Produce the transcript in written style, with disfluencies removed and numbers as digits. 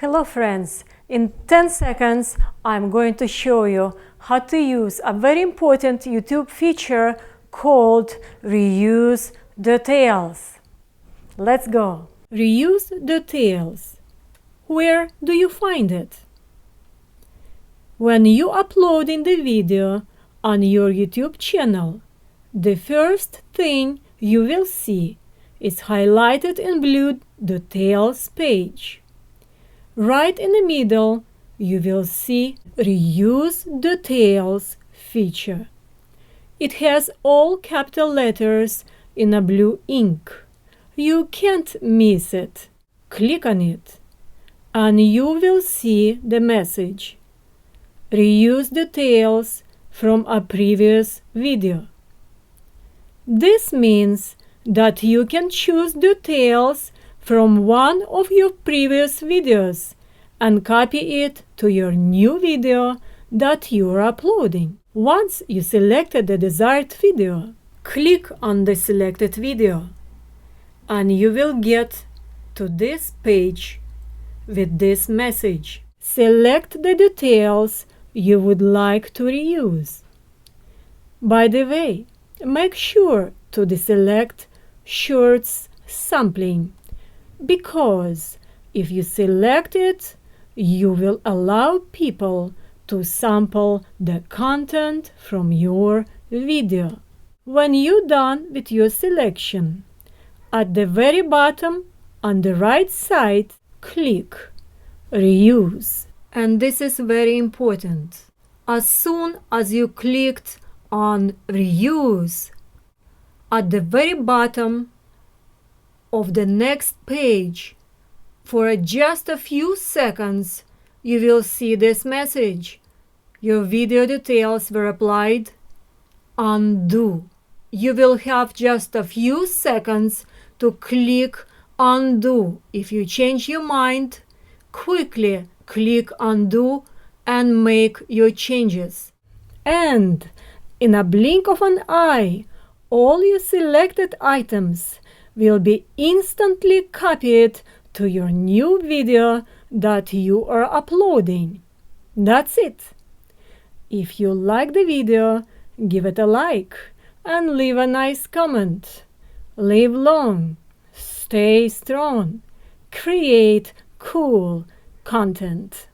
Hello friends, in 10 seconds I'm going to show you how to use a very important YouTube feature called Reuse Details. Let's go! Reuse Details. Where do you find it? When you upload in the video on your YouTube channel, the first thing you will see is highlighted in blue Details page. Right in the middle, you will see Reuse Details feature. It has all capital letters in a blue ink. You can't miss it. Click on it, and you will see the message Reuse Details from a previous video. This means that you can choose details from one of your previous videos and copy it to your new video that you are uploading. Once you selected the desired video, click on the selected video and you will get to this page with this message. Select the details you would like to reuse. By the way, make sure to deselect Shorts Sampling, because if you select it, you will allow people to sample the content from your video. When you're done with your selection, at the very bottom on the right side, click Reuse. And this is very important. As soon as you clicked on Reuse, at the very bottom of the next page, for just a few seconds, you will see this message. Your video details were applied. Undo. You will have just a few seconds to click Undo. If you change your mind, quickly click Undo and make your changes. And in a blink of an eye, all your selected items will be instantly copied to your new video that you are uploading. That's it. If you like the video, give it a like and leave a nice comment. Live long, stay strong, create cool content.